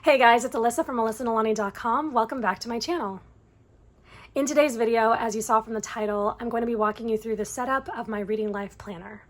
Hey guys, it's Alyssa from AlyssaNalani.com. Welcome back to my channel. In today's video, as you saw from the title, I'm going to be walking you through the setup of my Reading Life Planner.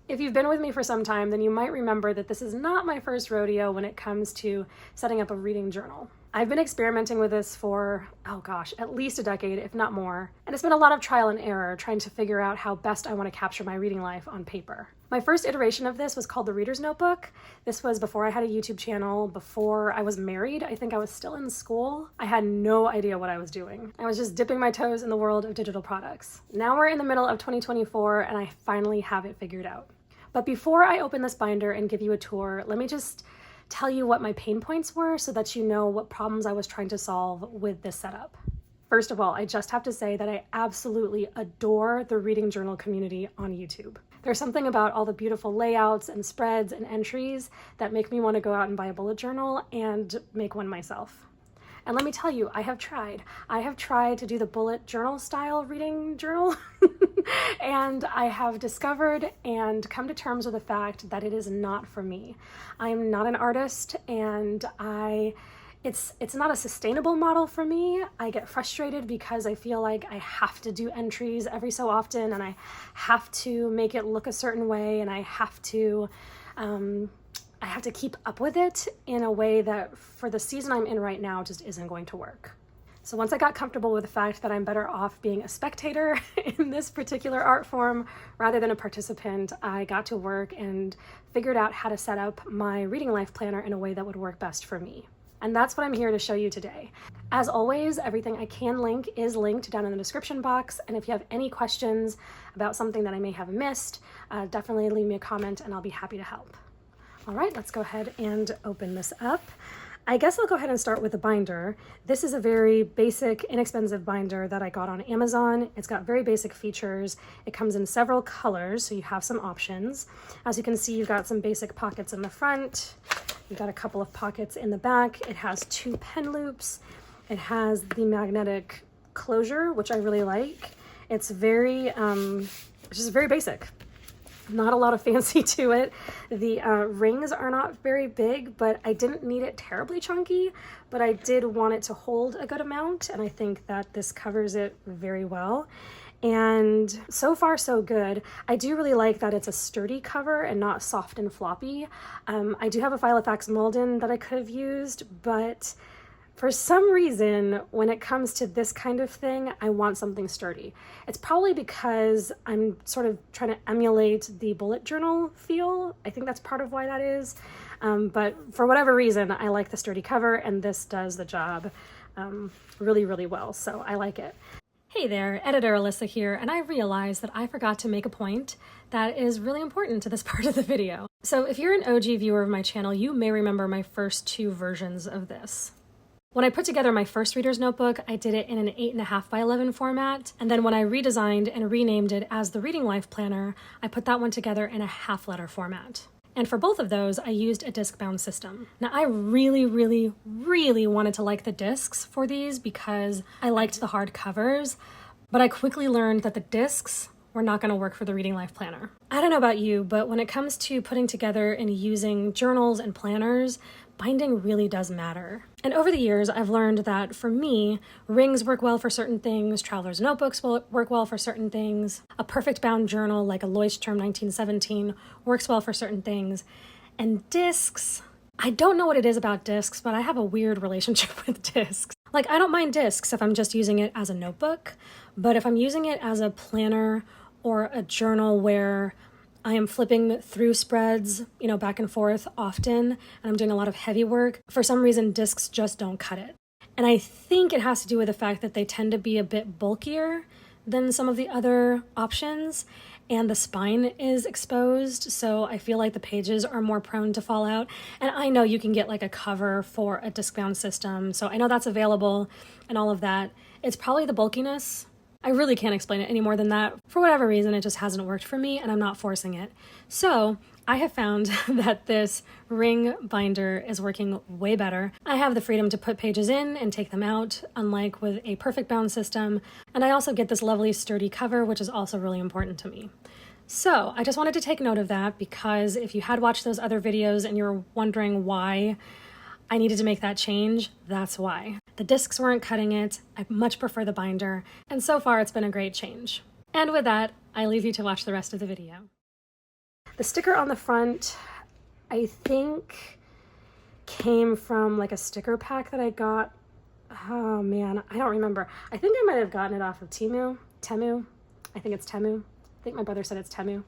If you've been with me for some time, then you might remember that this is not my first rodeo when it comes to setting up a reading journal. I've been experimenting with this for, at least a decade, if not more, and it's been a lot of trial and error trying to figure out how best I want to capture my reading life on paper. My first iteration of this was called the Reader's Notebook. This was before I had a YouTube channel, before I was married. I think I was still in school. I had no idea what I was doing. I was just dipping my toes in the world of digital products. Now we're in the middle of 2024 and I finally have it figured out. But before I open this binder and give you a tour, let me just tell you what my pain points were so that you know what problems I was trying to solve with this setup. First of all, I just have to say that I absolutely adore the reading journal community on YouTube. There's something about all the beautiful layouts and spreads and entries that make me want to go out and buy a bullet journal and make one myself. And let me tell you, I have tried. I have tried to do the bullet journal style reading journal and I have discovered and come to terms with the fact that it is not for me. I'm not an artist and it's not a sustainable model for me. I get frustrated because I feel like I have to do entries every so often and I have to make it look a certain way and I have to keep up with it in a way that for the season I'm in right now just isn't going to work. So once I got comfortable with the fact that I'm better off being a spectator in this particular art form rather than a participant, I got to work and figured out how to set up my Reading Life Planner in a way that would work best for me. And that's what I'm here to show you today. As always, everything I can link is linked down in the description box. And if you have any questions about something that I may have missed, definitely leave me a comment and I'll be happy to help. All right, let's go ahead and open this up. I guess I'll go ahead and start with the binder. This is a very basic, inexpensive binder that I got on Amazon. It's got very basic features. It comes in several colors, so you have some options. As you can see, you've got some basic pockets in the front. You've got a couple of pockets in the back. It has 2 pen loops. It has the magnetic closure, which I really like. It's very, it's just very basic. Not a lot of fancy to it. The rings are not very big, but I didn't need it terribly chunky, but I did want it to hold a good amount, and I think that this covers it very well. And so far so good. I do really like that it's a sturdy cover and not soft and floppy. I do have a Filofax Malden that I could have used, but for some reason, when it comes to this kind of thing, I want something sturdy. It's probably because I'm sort of trying to emulate the bullet journal feel. I think that's part of why that is. But for whatever reason, I like the sturdy cover and this does the job really, really well. So I like it. Hey there, Editor Alyssa here, and I realized that I forgot to make a point that is really important to this part of the video. So if you're an OG viewer of my channel, you may remember my first 2 versions of this. When I put together my first reader's notebook, I did it in an 8.5 by 11 format, and then when I redesigned and renamed it as the Reading Life Planner, I put that one together in a half-letter format. And for both of those, I used a disc-bound system. Now, I really, really, really wanted to like the discs for these because I liked the hard covers, but I quickly learned that the discs were not going to work for the Reading Life Planner. I don't know about you, but when it comes to putting together and using journals and planners, binding really does matter. And over the years, I've learned that for me, rings work well for certain things, traveler's notebooks will work well for certain things, a perfect bound journal like a Leuchtturm 1917 works well for certain things, and discs, I don't know what it is about discs, but I have a weird relationship with discs. Like, I don't mind discs if I'm just using it as a notebook, but if I'm using it as a planner or a journal where I am flipping through spreads, back and forth often, and I'm doing a lot of heavy work, for some reason discs just don't cut it. And I think it has to do with the fact that they tend to be a bit bulkier than some of the other options, and the spine is exposed, so I feel like the pages are more prone to fall out. And I know you can get like a cover for a disc-bound system, so I know that's available and all of that. It's probably the bulkiness. I really can't explain it any more than that. For whatever reason, it just hasn't worked for me, and I'm not forcing it. So I have found that this ring binder is working way better. I have the freedom to put pages in and take them out, unlike with a perfect bound system. And I also get this lovely sturdy cover, which is also really important to me. So I just wanted to take note of that because if you had watched those other videos and you're wondering why I needed to make that change. That's why. The discs weren't cutting it. I much prefer the binder. And so far, it's been a great change. And with that, I leave you to watch the rest of the video. The sticker on the front, I think, came from like a sticker pack that I got. Oh man, I don't remember. I think I might have gotten it off of TEMU. I think it's TEMU. I think my brother said it's TEMU.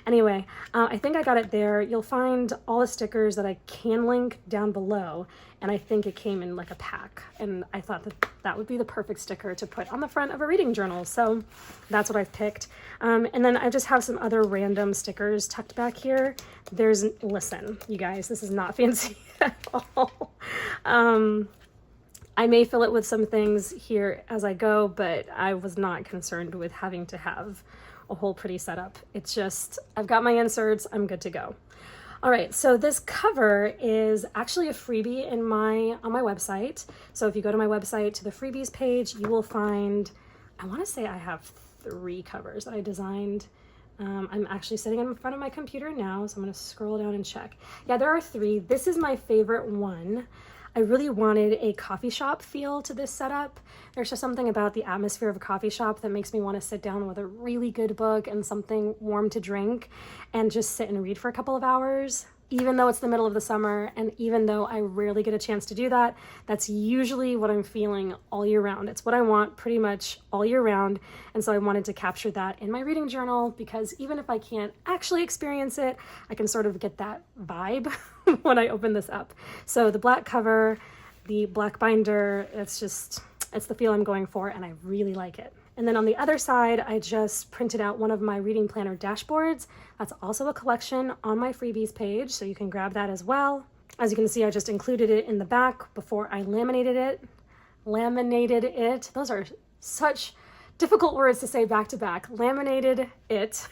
Anyway, I think I got it there. You'll find all the stickers that I can link down below, and I think it came in like a pack, and I thought that that would be the perfect sticker to put on the front of a reading journal, so that's what I've picked. And then I just have some other random stickers tucked back here. Listen, you guys, this is not fancy at all. I may fill it with some things here as I go, but I was not concerned with having to have a whole pretty setup. It's just, I've got my inserts, I'm good to go. All right, so this cover is actually a freebie on my website. So if you go to my website to the freebies page, you will find, I wanna say I have 3 covers that I designed. I'm actually sitting in front of my computer now, so I'm gonna scroll down and check. Yeah, there are 3. This is my favorite one. I really wanted a coffee shop feel to this setup. There's just something about the atmosphere of a coffee shop that makes me want to sit down with a really good book and something warm to drink and just sit and read for a couple of hours. Even though it's the middle of the summer, and even though I rarely get a chance to do that, that's usually what I'm feeling all year round. It's what I want pretty much all year round, and so I wanted to capture that in my reading journal, because even if I can't actually experience it, I can sort of get that vibe when I open this up. So the black cover, the black binder, it's the feel I'm going for, and I really like it. And then on the other side, I just printed out one of my reading planner dashboards. That's also a collection on my freebies page, so you can grab that as well. As you can see, I just included it in the back before I laminated it. Those are such difficult words to say back to back. Laminated it.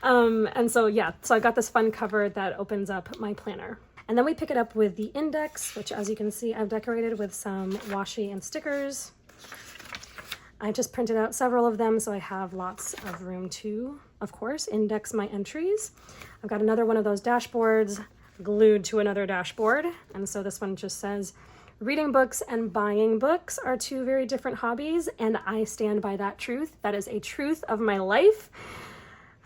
And so yeah, so I got this fun cover that opens up my planner. And then we pick it up with the index, which as you can see, I've decorated with some washi and stickers. I just printed out several of them, so I have lots of room to, of course, index my entries. I've got another one of those dashboards glued to another dashboard. And so this one just says, reading books and buying books are 2 very different hobbies, and I stand by that truth. That is a truth of my life,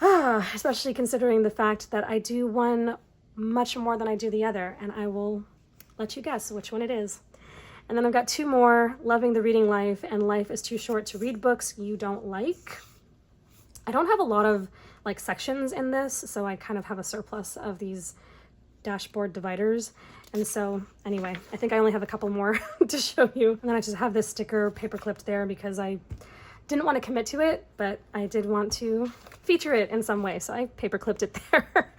especially considering the fact that I do one much more than I do the other, and I will let you guess which one it is. And then I've got 2 more, loving the reading life and life is too short to read books you don't like. I don't have a lot of like sections in this, so I kind of have a surplus of these dashboard dividers. And so anyway, I think I only have a couple more to show you. And then I just have this sticker paper clipped there because I didn't want to commit to it, but I did want to feature it in some way, so I paper clipped it there.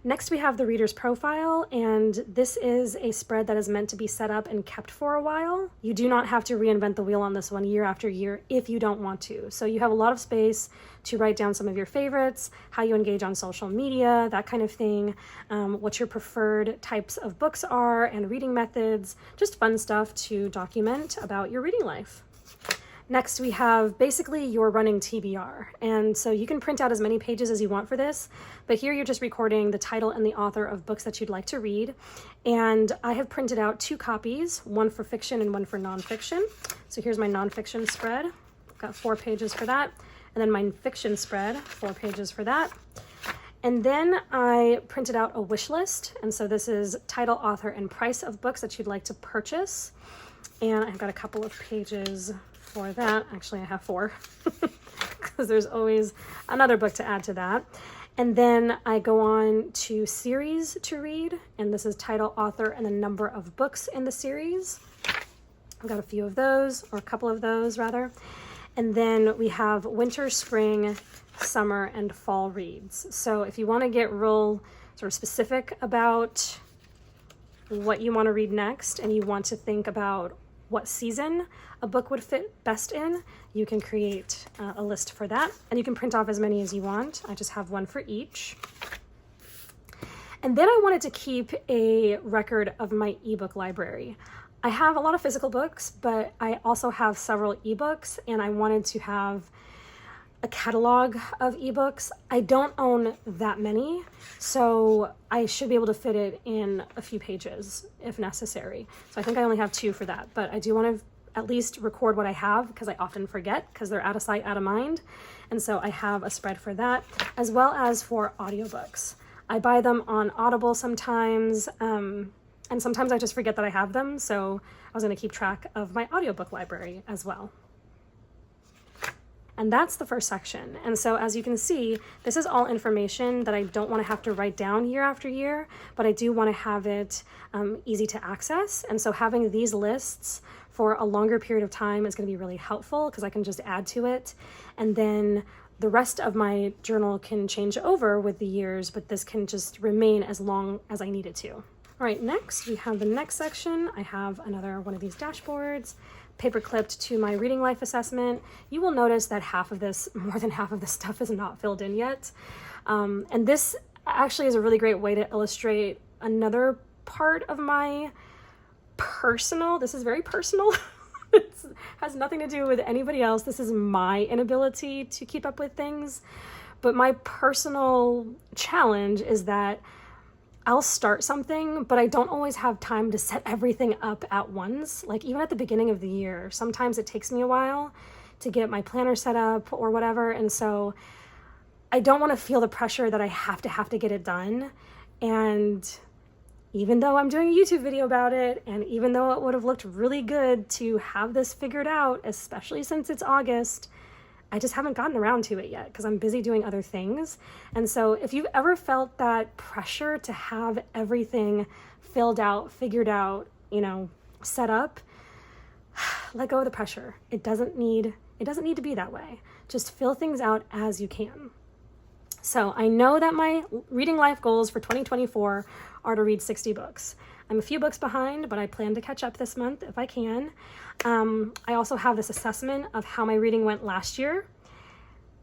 Next we have the reader's profile, and this is a spread that is meant to be set up and kept for a while. You do not have to reinvent the wheel on this one year after year if you don't want to. So you have a lot of space to write down some of your favorites, how you engage on social media, that kind of thing, what your preferred types of books are and reading methods, just fun stuff to document about your reading life. Next, we have basically your running TBR. And so you can print out as many pages as you want for this, but here you're just recording the title and the author of books that you'd like to read. And I have printed out 2 copies, one for fiction and one for nonfiction. So here's my nonfiction spread. I've got 4 pages for that. And then my fiction spread, 4 pages for that. And then I printed out a wish list. And so this is title, author, and price of books that you'd like to purchase. And I've got a couple of pages for that. Actually, I have 4 because there's always another book to add to that. And then I go on to series to read, and this is title, author, and the number of books in the series. I've got a few of those, or a couple of those rather. And then we have winter, spring, summer, and fall reads. So if you want to get real sort of specific about what you want to read next, and you want to think about what season a book would fit best in, you can create a list for that, and you can print off as many as you want. I just have one for each. And then I wanted to keep a record of my ebook library. I have a lot of physical books, but I also have several ebooks, and I wanted to have a catalog of ebooks. I don't own that many, so I should be able to fit it in a few pages if necessary. So I think I only have 2 for that, but I do want to at least record what I have because I often forget because they're out of sight, out of mind. And so I have a spread for that, as well as for audiobooks. I buy them on Audible sometimes, and sometimes I just forget that I have them. So I was going to keep track of my audiobook library as well. And that's the first section. And so as you can see, this is all information that I don't want to have to write down year after year, but I do want to have it easy to access. And so having these lists for a longer period of time is going to be really helpful because I can just add to it. And then the rest of my journal can change over with the years, but this can just remain as long as I need it to. All right, next we have the next section. I have another one of these dashboards, paper clipped to my reading life assessment. You will notice that more than half of this stuff is not filled in yet. And this actually is a really great way to illustrate another part of my this is very personal. It has nothing to do with anybody else. This is my inability to keep up with things. But my personal challenge is that I'll start something, but I don't always have time to set everything up at once. Like even at the beginning of the year, sometimes it takes me a while to get my planner set up or whatever. And so I don't want to feel the pressure that I have to get it done. And even though I'm doing a YouTube video about it, and even though it would have looked really good to have this figured out, especially since it's August, I just haven't gotten around to it yet because I'm busy doing other things. And so if you've ever felt that pressure to have everything filled out, figured out, set up, let go of the pressure. It doesn't need to be that way. Just fill things out as you can. So I know that my reading life goals for 2024 are to read 60 books. I'm a few books behind, but I plan to catch up this month if I can. I also have this assessment of how my reading went last year.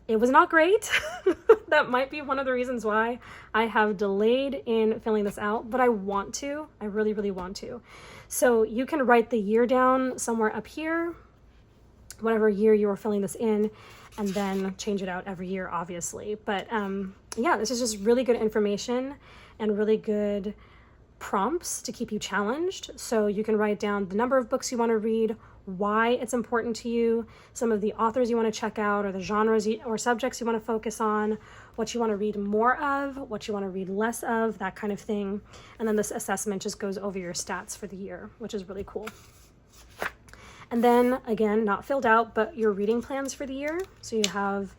It was not great. That might be one of the reasons why I have delayed in filling this out, but I want to. I really, really want to. So you can write the year down somewhere up here, whatever year you are filling this in, and then change it out every year, obviously. But yeah, this is just really good information and really good prompts to keep you challenged. So you can write down the number of books you want to read, why it's important to you, some of the authors you want to check out, or the genres or subjects you want to focus on, what you want to read more of, what you want to read less of, that kind of thing. And then this assessment just goes over your stats for the year, which is really cool. And then again, not filled out, but your reading plans for the year. So you have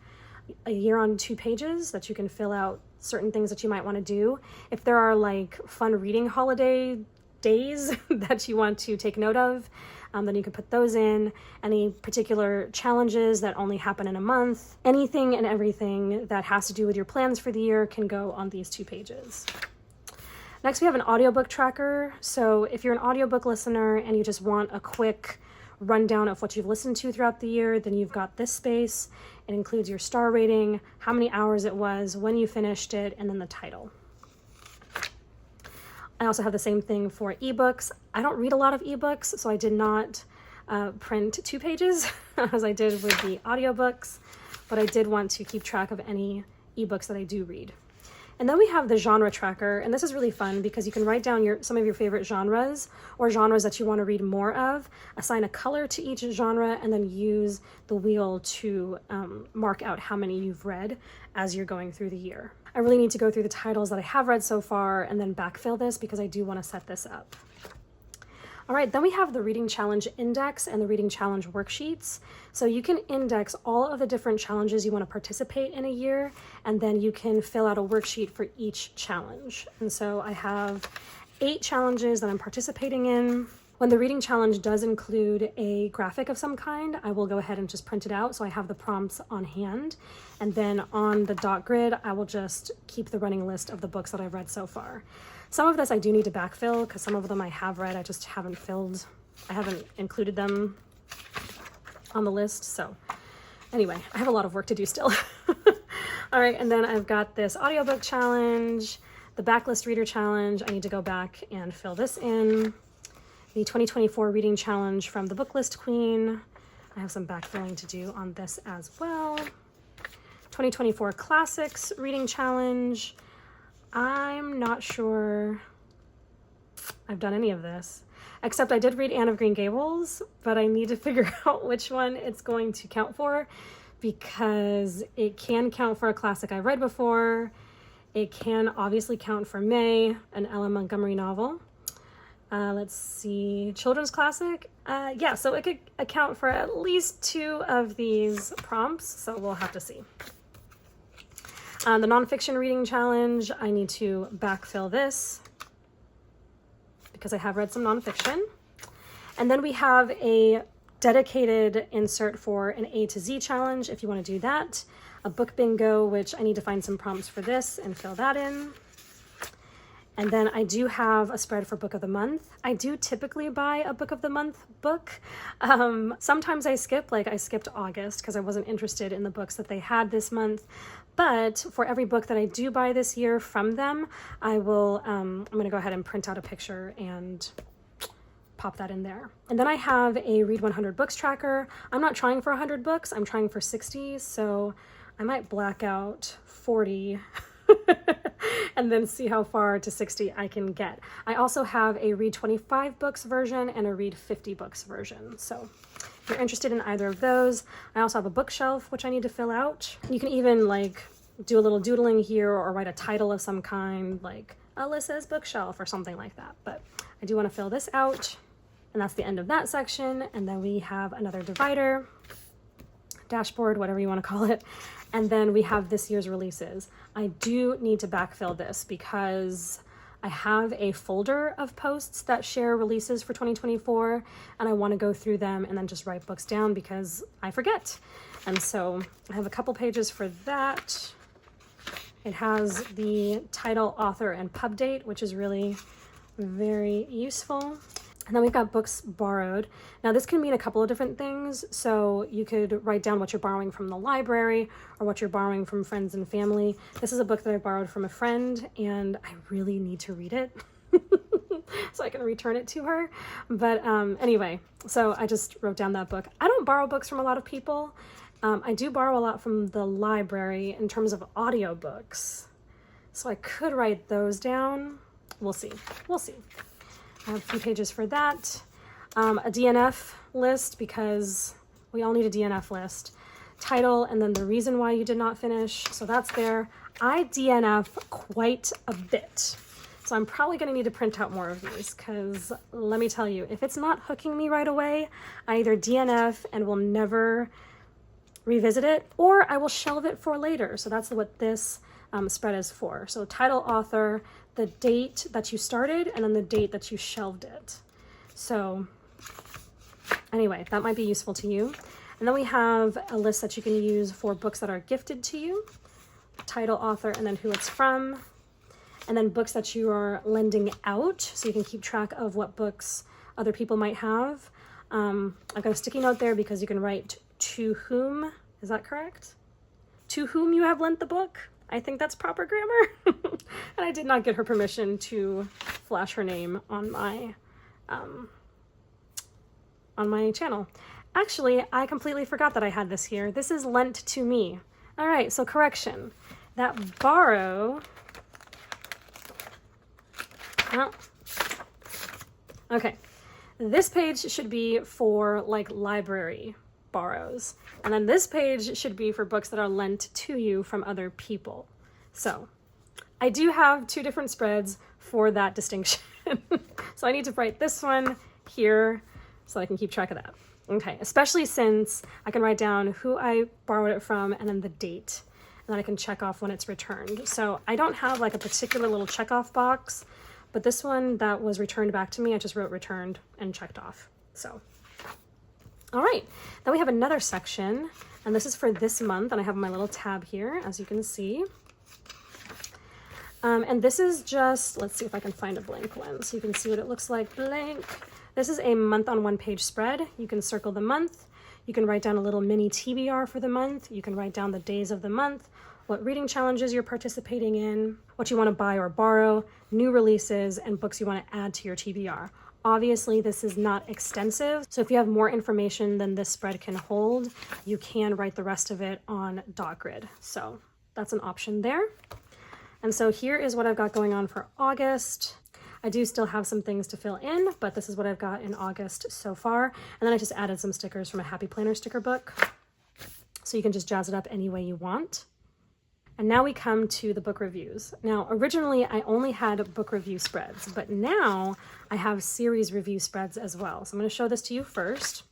a year on 2 pages that you can fill out certain things that you might want to do. If there are like fun reading holiday days that you want to take note of, then you can put those in. Any particular challenges that only happen in a month, anything and everything that has to do with your plans for the year can go on these 2 pages. Next, we have an audiobook tracker. So if you're an audiobook listener and you just want a quick rundown of what you've listened to throughout the year, then you've got this space. It includes your star rating, how many hours it was, when you finished it, and then the title. I also have the same thing for ebooks. I don't read a lot of ebooks, so I did not print 2 pages as I did with the audiobooks, but I did want to keep track of any ebooks that I do read. And then we have the genre tracker, and this is really fun because you can write down some of your favorite genres or genres that you want to read more of, assign a color to each genre, and then use the wheel to mark out how many you've read as you're going through the year. I really need to go through the titles that I have read so far and then backfill this because I do want to set this up. All right, then we have the Reading Challenge Index and the Reading Challenge Worksheets. So you can index all of the different challenges you want to participate in a year, and then you can fill out a worksheet for each challenge. And so I have 8 challenges that I'm participating in. When the reading challenge does include a graphic of some kind, I will go ahead and just print it out so I have the prompts on hand. And then on the dot grid, I will just keep the running list of the books that I've read so far. Some of this I do need to backfill because some of them I have read, I just haven't included them on the list. So anyway, I have a lot of work to do still. All right, and then I've got this audiobook challenge, the backlist reader challenge. I need to go back and fill this in. The 2024 reading challenge from the Booklist Queen. I have some backfilling to do on this as well. 2024 Classics Reading Challenge. I'm not sure I've done any of this, except I did read Anne of Green Gables, but I need to figure out which one it's going to count for, because it can count for a classic I read before. It can obviously count for May, an Ellen Montgomery novel. Let's see, children's classic. Yeah, so it could account for at least 2 of these prompts, so we'll have to see. The nonfiction reading challenge, I need to backfill this because I have read some nonfiction. And then we have a dedicated insert for an A to Z challenge if you want to do that. A book bingo, which I need to find some prompts for this and fill that in. And then I do have a spread for book of the month. I do typically buy a book of the month book. Sometimes I skip, like I skipped August because I wasn't interested in the books that they had this month. But for every book that I do buy this year from them, I will, I'm gonna go ahead and print out a picture and pop that in there. And then I have a Read 100 Books tracker. I'm not trying for 100 books, I'm trying for 60, so I might black out 40 and then see how far to 60 I can get. I also have a Read 25 books version and a Read 50 books version. So if you're interested in either of those, I also have a bookshelf, which I need to fill out. You can even like do a little doodling here or write a title of some kind, like Alyssa's bookshelf or something like that. But I do want to fill this out. And that's the end of that section. And then we have another divider, dashboard, whatever you want to call it. And then we have this year's releases. I do need to backfill this because I have a folder of posts that share releases for 2024, and I want to go through them and then just write books down because I forget. And so I have a couple pages for that. It has the title, author, and pub date, which is really very useful. And then we've got books borrowed. Now this can mean a couple of different things. So you could write down what you're borrowing from the library or what you're borrowing from friends and family. This is a book that I borrowed from a friend and I really need to read it so I can return it to her. But anyway, so I just wrote down that book. I don't borrow books from a lot of people. I do borrow a lot from the library in terms of audiobooks. So I could write those down. We'll see. We'll see. I have a few pages for that. A DNF list, because we all need a DNF list. Title, and then the reason why you did not finish. So that's there. I DNF quite a bit. So I'm probably going to need to print out more of these, because let me tell you, if it's not hooking me right away, I either DNF and will never revisit it, or I will shelve it for later. So that's what this spread is for. So title, author, the date that you started, and then the date that you shelved it. So anyway, that might be useful to you. And then we have a list that you can use for books that are gifted to you, title, author, and then who it's from. And then books that you are lending out, so you can keep track of what books other people might have. I've got a sticky note there because you can write to whom, is that correct? To whom you have lent the book. I think that's proper grammar. And I did not get her permission to flash her name on my channel. Actually, I completely forgot that I had this here. This is lent to me. All right, so correction. That borrow, well, okay. This page should be for like library borrows. And then this page should be for books that are lent to you from other people. So I do have 2 different spreads for that distinction. So I need to write this one here so I can keep track of that. Okay, especially since I can write down who I borrowed it from and then the date, and then I can check off when it's returned. So I don't have like a particular little checkoff box, but this one that was returned back to me, I just wrote returned and checked off. So all right, then we have another section, and this is for this month, and I have my little tab here, as you can see. And this is just, let's see if I can find a blank one so you can see what it looks like blank. This is a month on 1-page spread. You can circle the month. You can write down a little mini TBR for the month. You can write down the days of the month, what reading challenges you're participating in, what you want to buy or borrow, new releases, and books you want to add to your TBR. Obviously, this is not extensive, so if you have more information than this spread can hold, you can write the rest of it on dot grid. So that's an option there. And so here is what I've got going on for August. I do still have some things to fill in, but this is what I've got in August so far. And then I just added some stickers from a Happy Planner sticker book. So you can just jazz it up any way you want. And now we come to the book reviews. Now, originally I only had book review spreads, but now I have series review spreads as well. So I'm going to show this to you first.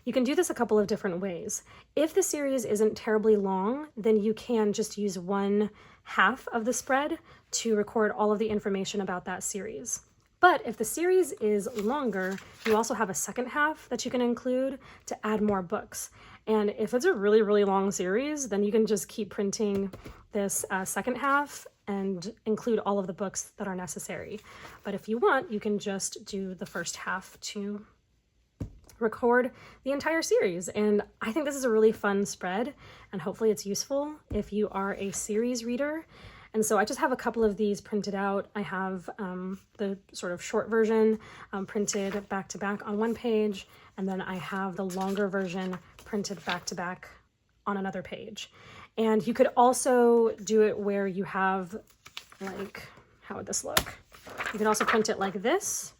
You can do this a couple of different ways. If the series isn't terribly long, then you can just use 1/2 of the spread to record all of the information about that series. But if the series is longer, you also have a second half that you can include to add more books. And if it's a really, really long series, then you can just keep printing this second half and include all of the books that are necessary. But if you want, you can just do the first half to record the entire series. And I think this is a really fun spread, and hopefully it's useful if you are a series reader. And so I just have a couple of these printed out. I have the sort of short version printed back to back on one page, and then I have the longer version printed back to back on another page. And you could also do it where you have, like, how would this look? You can also print it like this,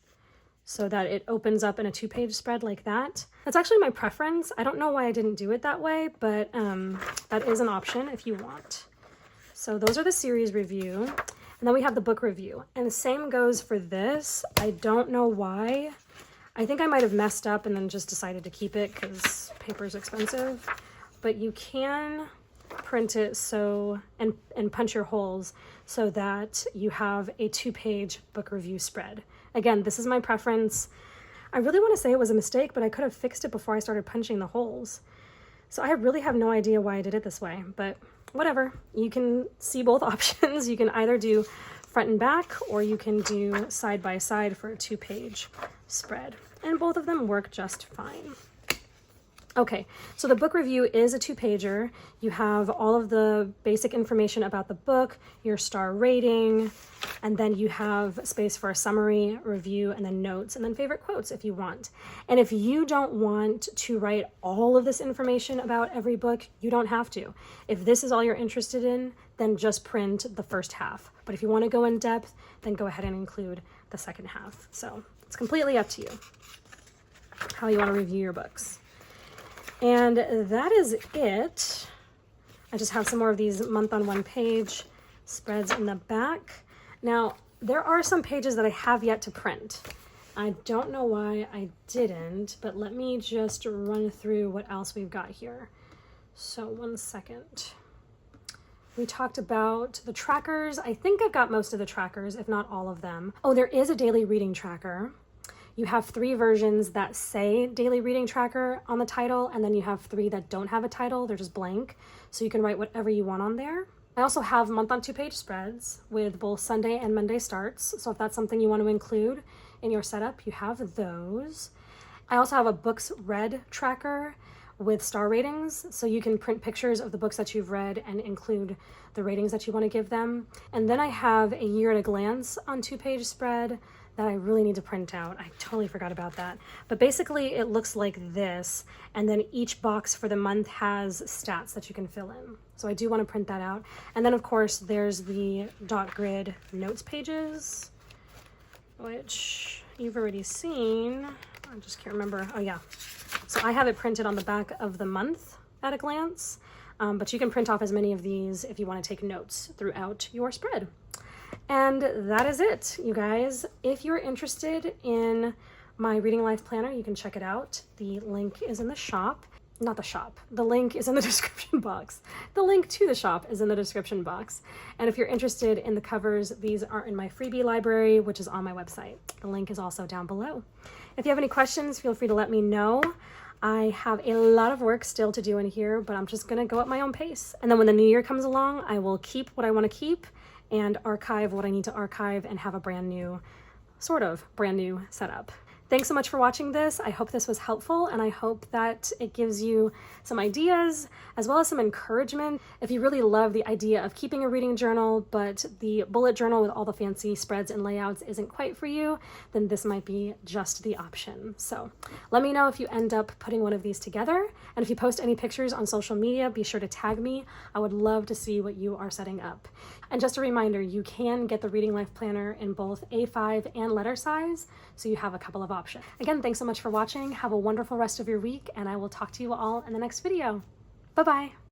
so that it opens up in a 2-page spread like that. That's actually my preference. I don't know why I didn't do it that way, but that is an option if you want. So those are the series review. And then we have the book review. And the same goes for this. I don't know why. I think I might have messed up and then just decided to keep it because paper is expensive. But you can print it so, and punch your holes so that you have a 2-page book review spread. Again, this is my preference. I really want to say it was a mistake, but I could have fixed it before I started punching the holes. So I really have no idea why I did it this way, but whatever. You can see both options. You can either do front and back, or you can do side by side for a 2-page spread. And both of them work just fine. Okay, so the book review is a 2-pager. You have all of the basic information about the book, your star rating, and then you have space for a summary, review, and then notes, and then favorite quotes if you want. And if you don't want to write all of this information about every book, you don't have to. If this is all you're interested in, then just print the first half. But if you want to go in depth, then go ahead and include the second half. So it's completely up to you how you want to review your books. And that is it. I just have some more of these month on one page spreads in the back. Now, there are some pages that I have yet to print. I don't know why I didn't, but let me just run through what else we've got here. So 1 second. We talked about the trackers. I think I've got most of the trackers, if not all of them. Oh, there is a daily reading tracker. You have 3 versions that say daily reading tracker on the title, and then you have 3 that don't have a title. They're just blank. So you can write whatever you want on there. I also have month on 2-page spreads with both Sunday and Monday starts. So if that's something you want to include in your setup, you have those. I also have a books read tracker with star ratings. So you can print pictures of the books that you've read and include the ratings that you want to give them. And then I have a year at a glance on 2-page spread that I really need to print out. I totally forgot about that. But basically it looks like this, and then each box for the month has stats that you can fill in. So I do want to print that out. And then of course there's the dot grid notes pages, which you've already seen. I just can't remember. Oh yeah. So I have it printed on the back of the month at a glance, but you can print off as many of these if you want to take notes throughout your spread. And that is it, you guys. If you're interested in my Reading Life Planner, you can check it out. The link is in the shop. Not the shop. The link is in the description box. The link to the shop is in the description box. And if you're interested in the covers, these are in my freebie library, which is on my website. The link is also down below. If you have any questions, feel free to let me know. I have a lot of work still to do in here, but I'm just gonna go at my own pace. And then when the new year comes along, I will keep what I want to keep and archive what I need to archive and have a brand new, sort of brand new setup. Thanks so much for watching this. I hope this was helpful, and I hope that it gives you some ideas as well as some encouragement. If you really love the idea of keeping a reading journal, but the bullet journal with all the fancy spreads and layouts isn't quite for you, then this might be just the option. So let me know if you end up putting one of these together. And if you post any pictures on social media, be sure to tag me. I would love to see what you are setting up. And just a reminder, you can get the Reading Life Planner in both A5 and letter size, so you have a couple of options. Again, thanks so much for watching. Have a wonderful rest of your week, and I will talk to you all in the next video. Bye-bye.